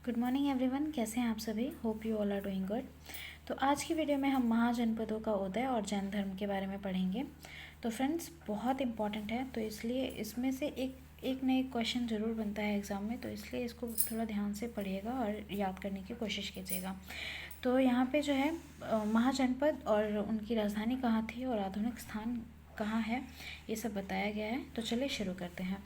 Good morning everyone, कैसे हैं आप सभी। Hope you all are doing good. तो आज की वीडियो में हम महाजनपदों का उदय और जैन धर्म के बारे में पढ़ेंगे। तो फ्रेंड्स बहुत इंपॉर्टेंट है, तो इसलिए इसमें से एक न एक क्वेश्चन ज़रूर बनता है एग्ज़ाम में, तो इसलिए इसको थोड़ा ध्यान से पढ़िएगा और याद करने की कोशिश कीजिएगा। तो यहाँ पे जो है महाजनपद और उनकी राजधानी कहाँ थी और आधुनिक स्थान कहाँ है, ये सब बताया गया है। तो चलिए शुरू करते हैं।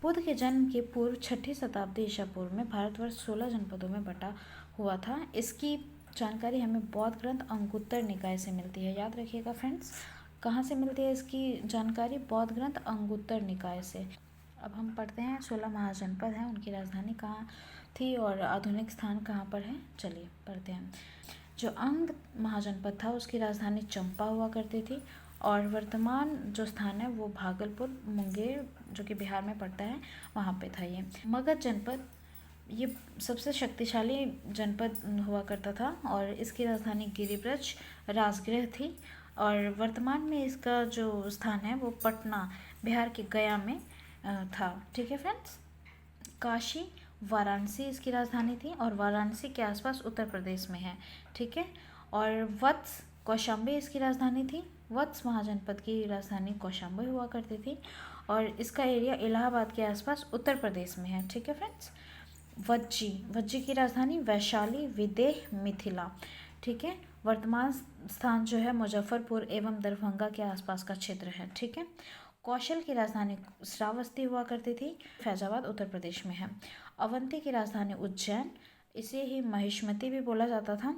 बुद्ध के जन्म के पूर्व 6ठी शताब्दी ईसा पूर्व में भारतवर्ष 16 जनपदों में बटा हुआ था। इसकी जानकारी हमें बौद्ध ग्रंथ अंगुत्तर निकाय से मिलती है। याद रखिएगा फ्रेंड्स, कहाँ से मिलती है इसकी जानकारी? बौद्ध ग्रंथ अंगुत्तर निकाय से। अब हम पढ़ते हैं 16 महाजनपद हैं, उनकी राजधानी कहाँ थी और आधुनिक स्थान कहाँ पर है। चलिए पढ़ते हैं। जो अंग महाजनपद था उसकी राजधानी चंपा हुआ करती थी और वर्तमान जो स्थान है वो भागलपुर मुंगेर जो कि बिहार में पड़ता है वहाँ पे था। ये मगध जनपद ये सबसे शक्तिशाली जनपद हुआ करता था और इसकी राजधानी गिरिब्रज राजगृह थी और वर्तमान में इसका जो स्थान है वो पटना बिहार के गया में था। ठीक है फ्रेंड्स। काशी वाराणसी इसकी राजधानी थी और वाराणसी के आसपास उत्तर प्रदेश में है। ठीक है। और वत्स कौशाम्बी इसकी राजधानी थी। वत्स महाजनपद की राजधानी कौशाम्बी हुआ करती थी और इसका एरिया इलाहाबाद के आसपास उत्तर प्रदेश में है। ठीक है फ्रेंड्स। वज्जी की राजधानी वैशाली विदेह मिथिला। ठीक है। वर्तमान स्थान जो है मुजफ्फरपुर एवं दरभंगा के आसपास का क्षेत्र है। ठीक है। कौशल की राजधानी श्रावस्ती हुआ करती थी, फैजाबाद उत्तर प्रदेश में है। अवंती की राजधानी उज्जैन, इसे ही महिष्मती भी बोला जाता था,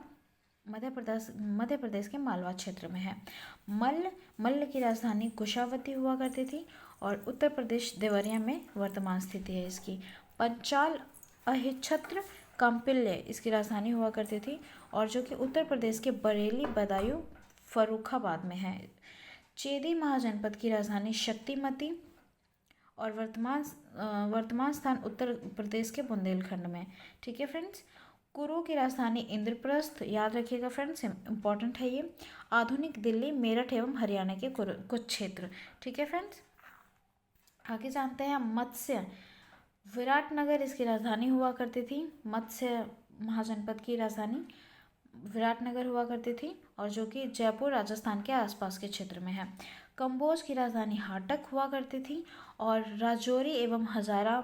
मध्य प्रदेश के मालवा क्षेत्र में है। मल्ल की राजधानी कुशावती हुआ करती थी और उत्तर प्रदेश देवरिया में वर्तमान स्थिति है इसकी। पंचाल अहिच्छत्र कांपिल्य इसकी राजधानी हुआ करती थी और जो कि उत्तर प्रदेश के बरेली बदायूं फर्रुखाबाद में है। चेदी महाजनपद की राजधानी शक्तिमती और वर्तमान स्थान उत्तर प्रदेश के बुंदेलखंड में। ठीक है फ्रेंड्स। कुरु की राजधानी इंद्रप्रस्थ, याद रखिएगा फ्रेंड्स, इंपॉर्टेंट है ये। आधुनिक दिल्ली मेरठ एवं हरियाणा के कुछ क्षेत्र। ठीक है फ्रेंड्स। आगे जानते हैं मत्स्य विराटनगर इसकी राजधानी हुआ करती थी। मत्स्य महाजनपद की राजधानी विराटनगर हुआ करती थी और जो कि जयपुर राजस्थान के आसपास के क्षेत्र में है। कंबोज की राजधानी हाटक हुआ करती थी और राजौरी एवं हजारा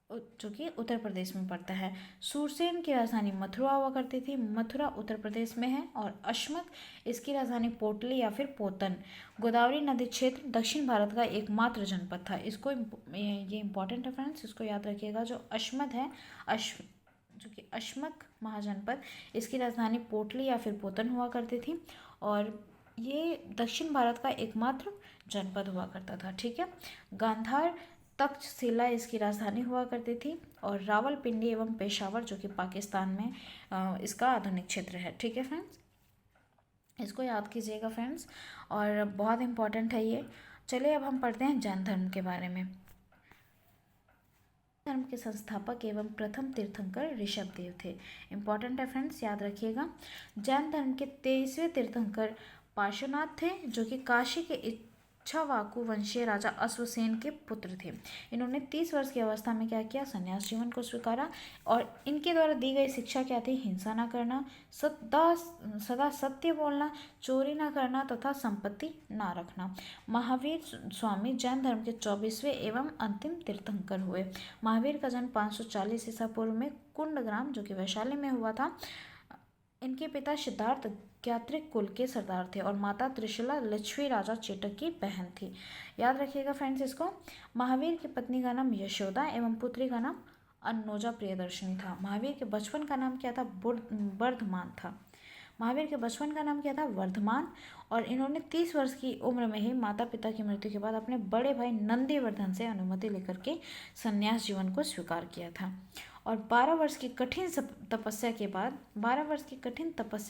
जो कि उत्तर प्रदेश में पड़ता है। सूरसेन की राजधानी मथुरा हुआ करती थी, मथुरा उत्तर प्रदेश में है। और अश्मक इसकी राजधानी पोटली या फिर पोतन, गोदावरी नदी क्षेत्र, दक्षिण भारत का एकमात्र जनपद था। इसको ये इंपॉर्टेंट है फ्रेंड्स, इसको याद रखिएगा। जो अश्मद है जो कि अश्मक महाजनपद, इसकी राजधानी पोटली या फिर पोतन हुआ करती थी और ये दक्षिण भारत का एकमात्र जनपद हुआ करता था। ठीक है। गांधार तक्षशिला इसकी राजधानी हुआ करती थी और रावलपिंडी एवं पेशावर जो कि पाकिस्तान में इसका आधुनिक क्षेत्र है। ठीक है फ्रेंड्स, इसको याद कीजिएगा फ्रेंड्स और बहुत इंपॉर्टेंट है ये। चलिए अब हम पढ़ते हैं जैन धर्म के बारे में। धर्म के संस्थापक एवं प्रथम तीर्थंकर ऋषभ देव थे। इंपॉर्टेंट है फ्रेंड्स, याद रखिएगा। जैन धर्म के 23वें तीर्थंकर पार्श्वनाथ थे जो कि काशी के इक्ष्वाकु वंशीय राजा अश्वसेन के पुत्र थे। इन्होंने 30 वर्ष की अवस्था में क्या किया? संन्यास जीवन को स्वीकारा और इनके द्वारा दी गई शिक्षा क्या थी? हिंसा न करना, सदा सत्य बोलना, चोरी न करना तथा संपत्ति न रखना। महावीर स्वामी जैन धर्म के 24वें एवं अंतिम तीर्थंकर हुए। महावीर का जन्म 540 ईसा पूर्व में कुंडग्राम जो कि वैशाली में हुआ था। इनके पिता सिद्धार्थ ज्ञात्रिक कुल के सरदार थे और माता त्रिशूला लक्ष्मी राजा चेटक की बहन थी। याद रखिएगा फ्रेंड्स इसको। महावीर की पत्नी का नाम यशोदा एवं पुत्री का नाम अन्नोजा प्रियदर्शनी था। महावीर के बचपन का नाम क्या था? वर्धमान था। महावीर के बचपन का नाम क्या था? वर्धमान। और इन्होंने 30 वर्ष की उम्र में ही माता पिता की मृत्यु के बाद अपने बड़े भाई नंदीवर्धन से अनुमति लेकर के संन्यास जीवन को स्वीकार किया था। और 12 वर्ष की कठिन तपस्या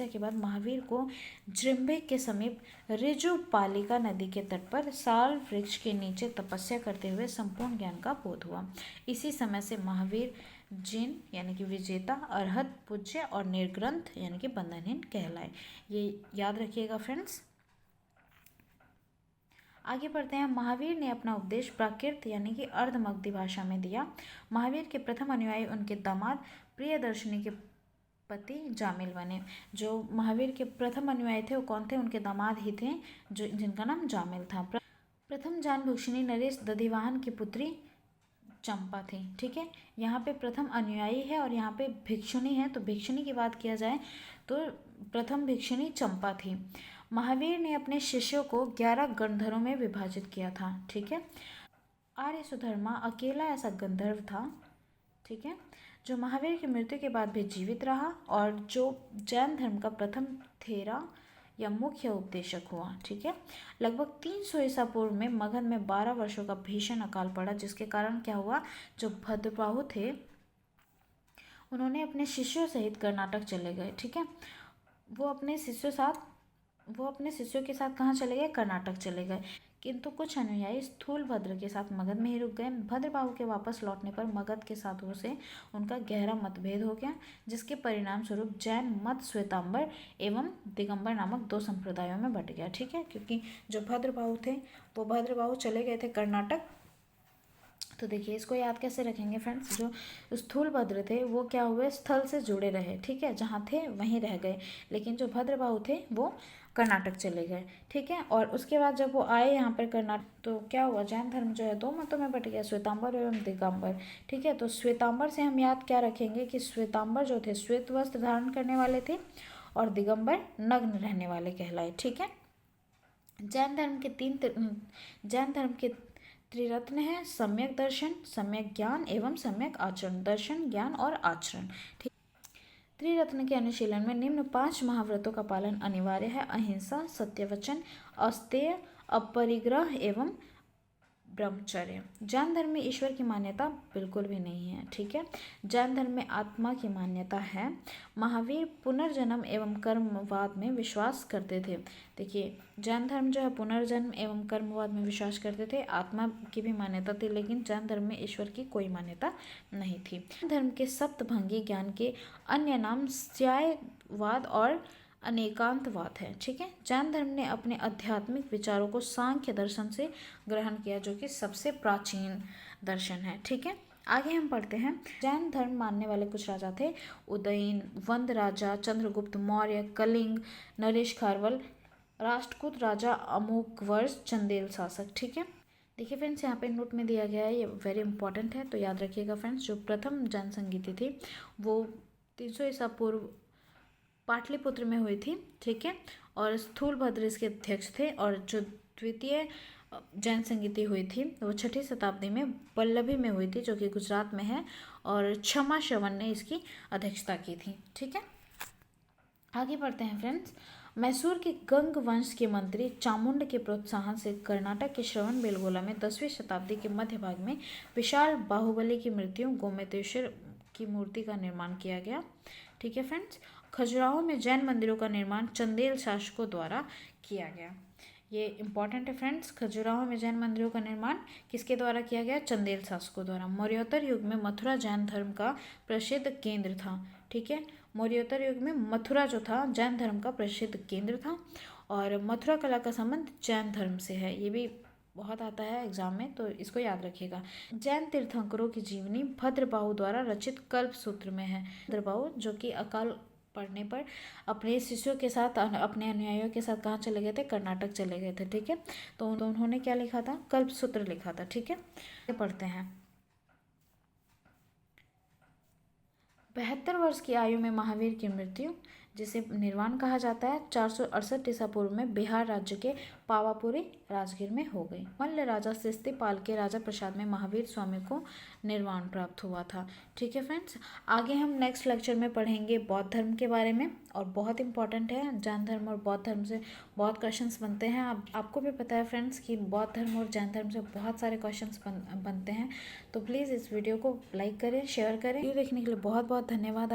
के बाद महावीर को जृंभिक के समीप ऋजुपालिका नदी के तट पर साल वृक्ष के नीचे तपस्या करते हुए संपूर्ण ज्ञान का बोध हुआ। इसी समय से महावीर जिन यानी कि विजेता, अरहत, पूज्य और निर्ग्रंथ यानी कि बंधनहीन कहलाए। ये याद रखिएगा फ्रेंड्स। आगे बढ़ते हैं। महावीर ने अपना उपदेश प्राकृत यानी कि अर्धमगधी भाषा में दिया। महावीर के प्रथम अनुयायी उनके दामाद प्रियदर्शनी के पति जामिल बने। जो महावीर के प्रथम अनुयायी थे वो कौन थे? उनके दामाद ही थे जो जिनका नाम जामिल था। प्रथम जानभक्षिणी नरेश दधिवाहन की पुत्री चंपा थी। ठीक है, यहाँ पे प्रथम अनुयायी है और यहाँ पे भिक्षुणी है। तो भिक्षुणी की बात किया जाए तो प्रथम भिक्षुणी चंपा थी। महावीर ने अपने शिष्यों को 11 गंधर्वों में विभाजित किया था। ठीक है, आर्य सुधर्मा अकेला ऐसा गंधर्व था, ठीक है, जो महावीर की मृत्यु के बाद भी जीवित रहा और जो जैन धर्म का प्रथम थेरा या मुख्य उपदेशक हुआ। ठीक है, लगभग 300 ईसा पूर्व में मगध में 12 वर्षों का भीषण अकाल पड़ा, जिसके कारण क्या हुआ, जो भद्रबाहु थे उन्होंने अपने शिष्यों सहित कर्नाटक चले गए। ठीक है, वो अपने शिष्यों के साथ कहाँ चले गए? कर्नाटक चले गए। किंतु कुछ अनुयायी स्थूलभद्र के साथ मगध में ही रुक गए। भद्रबाहु के वापस लौटने पर मगध के साधुओं से उनका गहरा मतभेद हो गया, जिसके परिणाम स्वरूप जैन मत श्वेतांबर एवं दिगंबर नामक 2 संप्रदायों में बट गया। ठीक है, क्योंकि जो भद्रबाहु थे वो भद्रबाहु चले गए थे कर्नाटक। तो देखिए इसको याद कैसे रखेंगे फ्रेंड्स, जो स्थूलभद्र थे वो क्या हुए? स्थल से जुड़े रहे। ठीक है, जहाँ थे वहीं रह गए, लेकिन जो भद्रबाहु थे वो कर्नाटक चले गए। ठीक है, और उसके बाद जब वो आए यहाँ पर कर्नाटक, तो क्या हुआ? जैन धर्म जो है 2 मतों में बट गया, श्वेतांबर एवं दिगंबर। ठीक है, तो श्वेतांबर से हम याद क्या रखेंगे कि श्वेतांबर जो थे श्वेत वस्त्र धारण करने वाले थे और दिगंबर नग्न रहने वाले कहलाए। ठीक है, जैन धर्म के त्रिरत्न है: सम्यक दर्शन, सम्यक ज्ञान एवं सम्यक आचरण। दर्शन, ज्ञान और आचरण। ठीक, त्रिरत्न के अनुशीलन में निम्न 5 महाव्रतों का पालन अनिवार्य है: अहिंसा, सत्यवचन, अस्तेय, अपरिग्रह एवं ब्रह्मचर्य। जैन धर्म में ईश्वर की मान्यता बिल्कुल भी नहीं है। ठीक है, जैन धर्म में आत्मा की मान्यता है। महावीर पुनर्जन्म एवं कर्मवाद में विश्वास करते थे। देखिए जैन धर्म जो है पुनर्जन्म एवं कर्मवाद में विश्वास करते थे, आत्मा की भी मान्यता थी, लेकिन जैन धर्म में ईश्वर की कोई मान्यता नहीं थी। जैन धर्म के सप्तभंगी ज्ञान के अन्य नाम स्यायवाद और अनेकांतवाद है। ठीक है, जैन धर्म ने अपने आध्यात्मिक विचारों को सांख्य दर्शन से ग्रहण किया, जो कि सबसे प्राचीन दर्शन है। ठीक है, आगे हम पढ़ते हैं। जैन धर्म मानने वाले कुछ राजा थे: उदयन, वंद राजा, चंद्रगुप्त मौर्य, कलिंग, नरेश खारवल, राष्ट्रकूट राजा, अमोकवर्ष, चंदेल शासक। ठीक है, देखिए फ्रेंड्स यहाँ पे नोट में दिया गया है, ये वेरी इंपॉर्टेंट है, तो याद रखिएगा फ्रेंड्स। जो प्रथम जैन संगीति थी वो 300 ईसा पूर्व पाटलिपुत्र में हुई थी। ठीक है, और स्थूलभद्र इसके अध्यक्ष थे, और जो द्वितीय जैन संगीति हुई थी वो 6ठी शताब्दी में पल्लवी में हुई थी, जो कि गुजरात में है, और क्षमा श्रवण ने इसकी अध्यक्षता की थी। ठीक है, आगे बढ़ते हैं फ्रेंड्स। मैसूर के गंग वंश के मंत्री चामुंड के प्रोत्साहन से कर्नाटक के श्रवण बेलगोला में 10वीं शताब्दी के मध्य भाग में विशाल बाहुबली की मृत्यु गोमतेश्वर की मूर्ति का निर्माण किया गया। ठीक है फ्रेंड्स, खजुराहो में जैन मंदिरों का निर्माण चंदेल शासकों द्वारा किया गया। ये इंपॉर्टेंट है फ्रेंड्स, खजुराहो में जैन मंदिरों का निर्माण किसके द्वारा किया गया? चंदेल शासकों द्वारा। मौर्योत्तर युग में मथुरा जैन धर्म का प्रसिद्ध केंद्र था। ठीक है, मौर्योत्तर युग में मथुरा जो था जैन धर्म का प्रसिद्ध केंद्र था, और मथुरा कला का संबंध जैन धर्म से है। ये भी बहुत आता है एग्जाम में, तो इसको याद रखिएगा। जैन तीर्थंकरों की जीवनी भद्रबाहु द्वारा रचित कल्पसूत्र में है। भद्रबाहु जो कि अकाल पढ़ने पर अपने शिष्यों के साथ, अपने अनुयायियों के साथ कहाँ चले गए थे? कर्नाटक चले गए थे। ठीक है, तो उन्होंने क्या लिखा था? कल्पसूत्र लिखा था। ठीक है, पढ़ते हैं। 72 वर्ष की आयु में महावीर की मृत्यु, जिसे निर्वाण कहा जाता है, 468 ईसा पूर्व में बिहार राज्य के पावापुरी राजगीर में हो गई। मल्ल राजा सिस्तिपाल के राजा प्रसाद में महावीर स्वामी को निर्वाण प्राप्त हुआ था। ठीक है फ्रेंड्स, आगे हम नेक्स्ट लेक्चर में पढ़ेंगे बौद्ध धर्म के बारे में, और बहुत इंपॉर्टेंट है। जैन धर्म और बौद्ध धर्म से बहुत क्वेश्चंस बनते हैं। आपको भी पता है फ्रेंड्स कि बौद्ध धर्म और जैन धर्म से बहुत सारे क्वेश्चंस बनते हैं। तो प्लीज़ इस वीडियो को लाइक करें, शेयर करें। वीडियो देखने के लिए बहुत बहुत धन्यवाद।